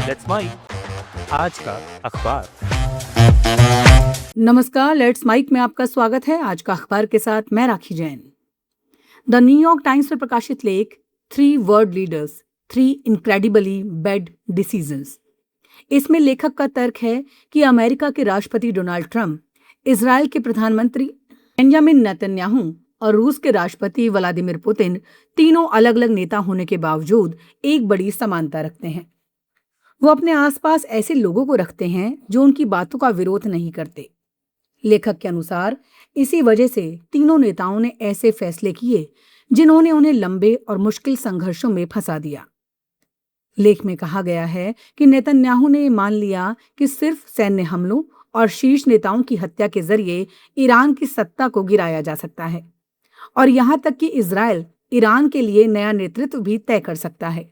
Let's mic आज का अखबार। नमस्कार, लेट्स माइक में आपका स्वागत है। आज का अखबार के साथ मैं राखी जैन। द न्यूयॉर्क टाइम्स में प्रकाशित लेख 3 world leaders 3 incredibly bad decisions. इसमें लेखक का तर्क है कि अमेरिका के राष्ट्रपति डोनाल्ड ट्रंप, इजराइल के प्रधानमंत्री बेंजामिन नेतन्याहू और रूस के राष्ट्रपति व्लादिमीर पुतिन तीनों अलग अलग नेता होने के बावजूद एक बड़ी समानता रखते हैं। वो अपने आसपास ऐसे लोगों को रखते हैं जो उनकी बातों का विरोध नहीं करते। लेखक के अनुसार इसी वजह से तीनों नेताओं ने ऐसे फैसले किए जिन्होंने उन्हें लंबे और मुश्किल संघर्षों में फंसा दिया। लेख में कहा गया है कि नेतन्याहू ने मान लिया कि सिर्फ सैन्य हमलों और शीर्ष नेताओं की हत्या के जरिए ईरान की सत्ता को गिराया जा सकता है, और यहां तक कि इजराइल ईरान के लिए नया नेतृत्व भी तय कर सकता है।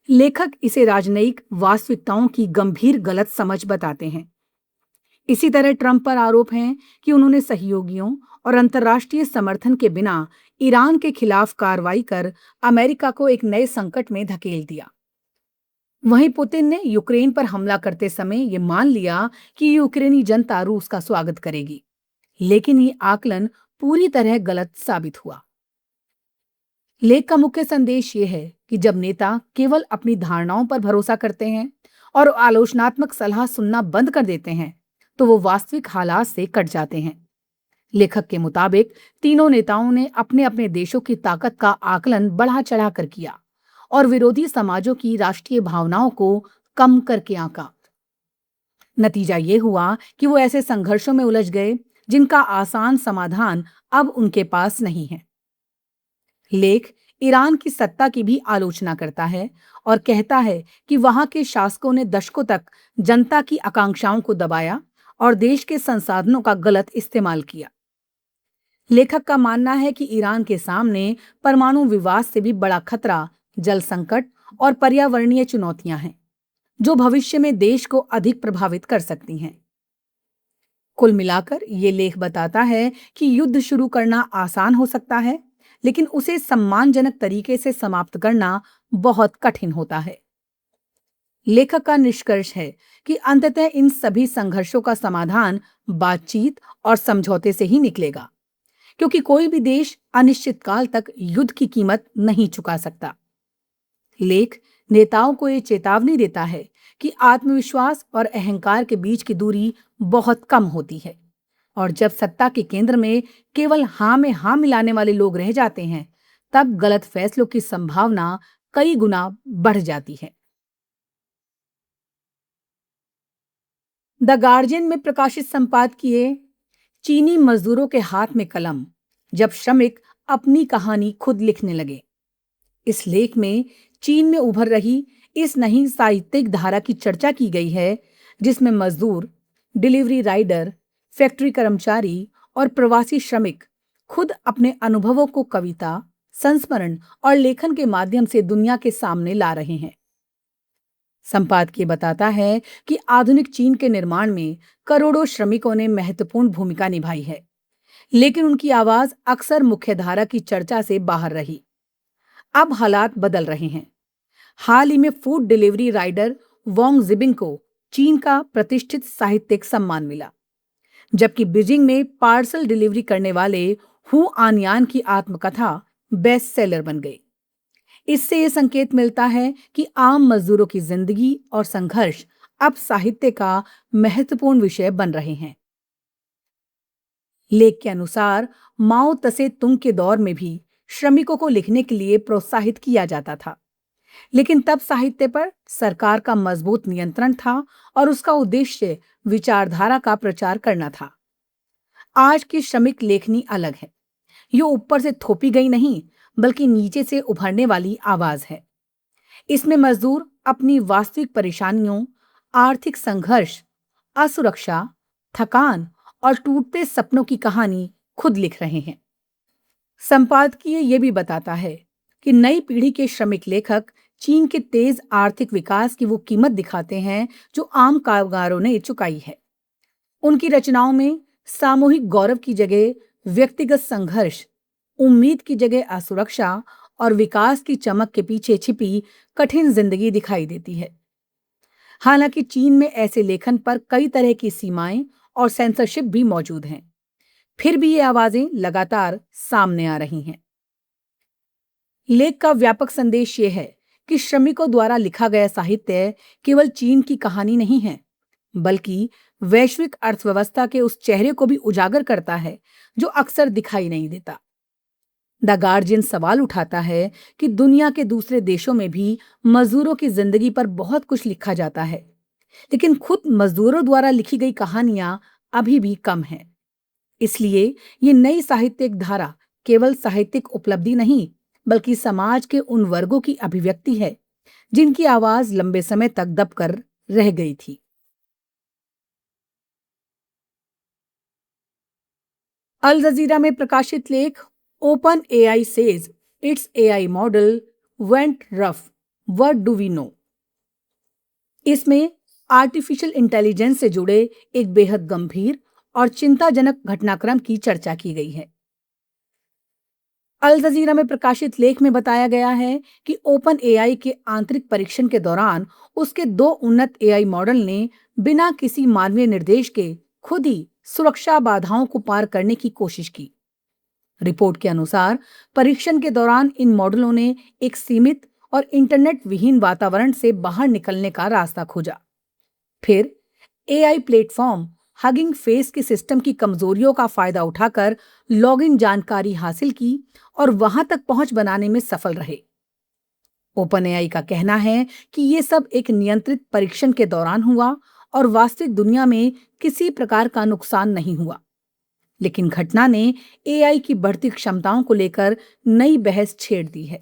लेखक इसे राजनयिक वास्तविकताओं की गंभीर गलत समझ बताते हैं। इसी तरह ट्रंप पर आरोप है कि उन्होंने सहयोगियों और अंतर्राष्ट्रीय समर्थन के बिना ईरान के खिलाफ कार्रवाई कर अमेरिका को एक नए संकट में धकेल दिया। वहीं पुतिन ने यूक्रेन पर हमला करते समय ये मान लिया कि यूक्रेनी जनता रूस का स्वागत करेगी, लेकिन ये आकलन पूरी तरह गलत साबित हुआ। लेख का मुख्य संदेश ये है कि जब नेता केवल अपनी धारणाओं पर भरोसा करते हैं और आलोचनात्मक सलाह सुनना बंद कर देते हैं, तो वो वास्तविक हालात से कट जाते हैं। लेखक के मुताबिक तीनों नेताओं ने अपने अपने देशों की ताकत का आकलन बढ़ा चढ़ाकर किया और विरोधी समाजों की राष्ट्रीय भावनाओं को कम करके आंका। नतीजा ये हुआ कि वो ऐसे संघर्षों में उलझ गए जिनका आसान समाधान अब उनके पास नहीं है। लेख ईरान की सत्ता की भी आलोचना करता है और कहता है कि वहां के शासकों ने दशकों तक जनता की आकांक्षाओं को दबाया और देश के संसाधनों का गलत इस्तेमाल किया। लेखक का मानना है कि ईरान के सामने परमाणु विवाद से भी बड़ा खतरा जल संकट और पर्यावरणीय चुनौतियां हैं, जो भविष्य में देश को अधिक प्रभावित कर सकती हैं। कुल मिलाकर ये लेख बताता है कि युद्ध शुरू करना आसान हो सकता है, लेकिन उसे सम्मानजनक तरीके से समाप्त करना बहुत कठिन होता है। लेखक का निष्कर्ष है कि अंततः इन सभी संघर्षों का समाधान बातचीत और समझौते से ही निकलेगा, क्योंकि कोई भी देश अनिश्चित काल तक युद्ध की कीमत नहीं चुका सकता। लेख नेताओं को ये चेतावनी देता है कि आत्मविश्वास और अहंकार के बीच की दूरी बहुत कम होती है, और जब सत्ता के केंद्र में केवल हाँ में हाँ मिलाने वाले लोग रह जाते हैं, तब गलत फैसलों की संभावना कई गुना बढ़ जाती है। द गार्जियन में प्रकाशित संपादकीय चीनी मजदूरों के हाथ में कलम, जब श्रमिक अपनी कहानी खुद लिखने लगे। इस लेख में चीन में उभर रही इस नई साहित्यिक धारा की चर्चा की गई है, जिसमें मजदूर, डिलीवरी राइडर, फैक्ट्री कर्मचारी और प्रवासी श्रमिक खुद अपने अनुभवों को कविता, संस्मरण और लेखन के माध्यम से दुनिया के सामने ला रहे हैं। संपादकीय बताता है कि आधुनिक चीन के निर्माण में करोड़ों श्रमिकों ने महत्वपूर्ण भूमिका निभाई है, लेकिन उनकी आवाज अक्सर मुख्यधारा की चर्चा से बाहर रही। अब हालात बदल रहे हैं। हाल ही में फूड डिलीवरी राइडर वोंग जिबिंग को चीन का प्रतिष्ठित साहित्यिक सम्मान मिला, जबकि बीजिंग में पार्सल डिलीवरी करने वाले हु आनयान की आत्मकथा बेस्ट सेलर बन गई। इससे ये संकेत मिलता है कि आम मजदूरों की जिंदगी और संघर्ष अब साहित्य का महत्वपूर्ण विषय बन रहे हैं। लेख के अनुसार माओ तसे तुंग के दौर में भी श्रमिकों को लिखने के लिए प्रोत्साहित किया जाता था, लेकिन तब साहित्य पर सरकार का मजबूत नियंत्रण था और उसका उद्देश्य विचारधारा का प्रचार करना था। आज की श्रमिक लेखनी अलग है। ये ऊपर से थोपी गई नहीं, बल्कि नीचे से उभरने वाली आवाज है। इसमें मजदूर अपनी वास्तविक परेशानियों, आर्थिक संघर्ष, असुरक्षा, थकान और टूटते सपनों की कहानी खुद लिख रहे हैं। संपादकीय ये भी बताता है कि नई पीढ़ी के श्रमिक लेखक चीन के तेज आर्थिक विकास की वो कीमत दिखाते हैं जो आम कामगारों ने चुकाई है। उनकी रचनाओं में सामूहिक गौरव की जगह व्यक्तिगत संघर्ष, उम्मीद की जगह असुरक्षा और विकास की चमक के पीछे छिपी कठिन जिंदगी दिखाई देती है। हालांकि चीन में ऐसे लेखन पर कई तरह की सीमाएं और सेंसरशिप भी मौजूद हैं, फिर भी ये आवाजें लगातार सामने आ रही हैं। लेख का व्यापक संदेश ये है कि श्रमिकों द्वारा लिखा गया साहित्य केवल चीन की कहानी नहीं है, बल्कि वैश्विक अर्थव्यवस्था के उस चेहरे को भी उजागर करता है जो अक्सर दिखाई नहीं देता। द गार्जियन सवाल उठाता है कि दुनिया के दूसरे देशों में भी मजदूरों की जिंदगी पर बहुत कुछ लिखा जाता है, लेकिन खुद मजदूरों द्वारा लिखी गई कहानियां अभी भी कम हैं। इसलिए ये नई साहित्यिक धारा केवल साहित्यिक उपलब्धि नहीं, बल्कि समाज के उन वर्गों की अभिव्यक्ति है जिनकी आवाज लंबे समय तक दबकर रह गई थी। अल जजीरा में प्रकाशित लेख OpenAI says its AI model went rough, what do we know. इसमें आर्टिफिशियल इंटेलिजेंस से जुड़े एक बेहद गंभीर और चिंताजनक घटनाक्रम की चर्चा की गई है। अल जजीरा में प्रकाशित लेख में बताया गया है कि ओपन एआई के आंतरिक परीक्षण के दौरान उसके 2 उन्नत एआई मॉडल ने बिना किसी मानवीय निर्देश के खुद ही सुरक्षा बाधाओं को पार करने की कोशिश की। रिपोर्ट के अनुसार परीक्षण के दौरान इन मॉडलों ने एक सीमित और इंटरनेट विहीन वातावरण से बाहर निकलने का रास्ता खोजा। फिर एआई प्लेटफॉर्म हगिंग फेस के सिस्टम की कमजोरियों का फायदा उठाकर लॉगिन जानकारी हासिल की और वहां तक पहुंच बनाने में सफल रहे। ओपन एआई का कहना है कि ये सब एक नियंत्रित परीक्षण के दौरान हुआ और वास्तविक दुनिया में किसी प्रकार का नुकसान नहीं हुआ। लेकिन घटना ने एआई की बढ़ती क्षमताओं को लेकर नई बहस छेड़ दी है।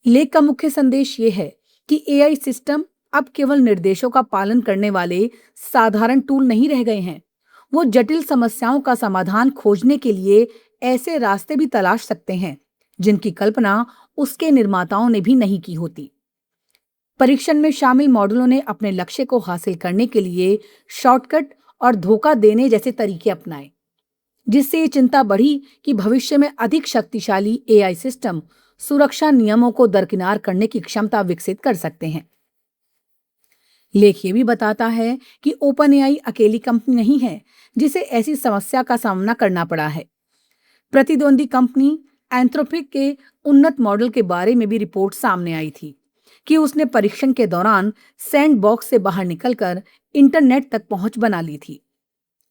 लेख का मुख्य संदेश ये है कि एआई सिस्टम अब केवल निर्देशों का पालन करने वाले साधारण टूल नहीं रह गए हैं। वो जटिल समस्याओं का समाधान खोजने के लिए ऐसे रास्ते भी तलाश सकते हैं जिनकी कल्पना उसके निर्माताओं ने भी नहीं की होती। परीक्षण में शामिल मॉडलों ने अपने लक्ष्य को हासिल करने के लिए शॉर्टकट और धोखा देने जैसे तरीके अपनाए, जिससे ये चिंता बढ़ी कि भविष्य में अधिक शक्तिशाली एआई सिस्टम सुरक्षा नियमों को दरकिनार करने की क्षमता विकसित कर सकते हैं। लेख ये भी बताता है कि ओपन एआई अकेली कंपनी नहीं है जिसे ऐसी समस्या का सामना करना पड़ा है। प्रतिद्वंदी कंपनी एंथ्रोपिक के उन्नत मॉडल के बारे में भी रिपोर्ट सामने आई थी कि उसने परीक्षण के दौरान सैंडबॉक्स से बाहर निकलकर इंटरनेट तक पहुंच बना ली थी।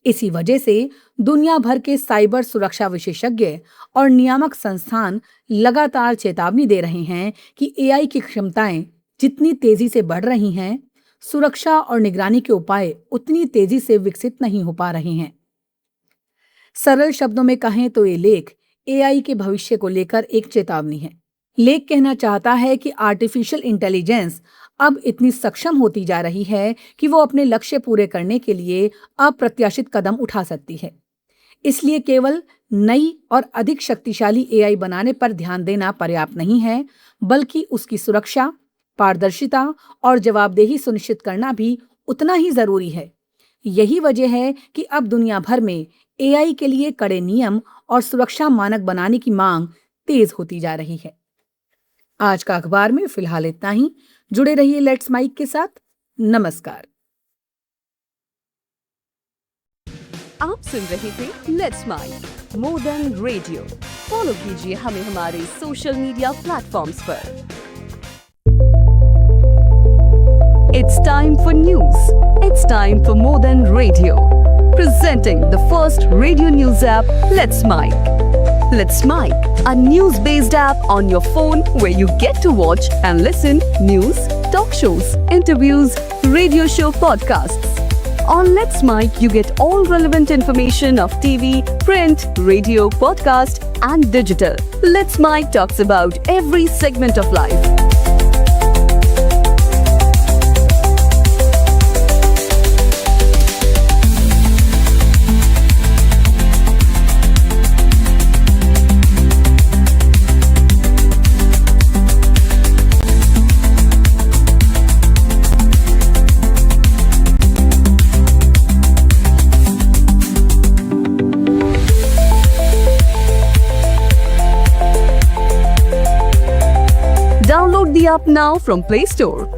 इसी वजह से दुनिया भर के साइबर सुरक्षा विशेषज्ञ और नियामक संस्थान लगातार चेतावनी दे रहे हैं कि एआई की क्षमताएं जितनी तेजी से बढ़ रही हैं, सुरक्षा और निगरानी के उपाय उतनी तेजी से विकसित नहीं हो पा रहे हैं। सरल शब्दों में कहें तो ये लेख एआई के भविष्य को लेकर एक चेतावनी है। लेख कहना चाहता है कि आर्टिफिशियल इंटेलिजेंस अब इतनी सक्षम होती जा रही है कि वो अपने लक्ष्य पूरे करने के लिए अप्रत्याशित कदम उठा सकती है। इसलिए केवल नई और अधिक शक्तिशाली एआई बनाने पर ध्यान देना पर्याप्त नहीं है, बल्कि उसकी सुरक्षा, पारदर्शिता और जवाबदेही सुनिश्चित करना भी उतना ही जरूरी है। यही वजह है कि अब दुनिया भर में एआई के लिए कड़े नियम और सुरक्षा मानक बनाने की मांग तेज होती जा रही है। आज का अखबार में फिलहाल इतना ही। जुड़े रहिए लेट्स माइक के साथ। नमस्कार। आप सुन रहे थे let's mic more than radio. Follow कीजिए हमें हमारे सोशल मीडिया प्लेटफॉर्म्स पर। It's time for news. It's time for more than radio. Presenting the first radio news app, Let's Mic. Let's Mic, a news-based app on your phone where you get to watch and listen news, talk shows, interviews, radio show podcasts. On Let's Mic, you get all relevant information of TV, print, radio, podcast, and digital. Let's Mic talks about every segment of life. Download the app now from Play Store.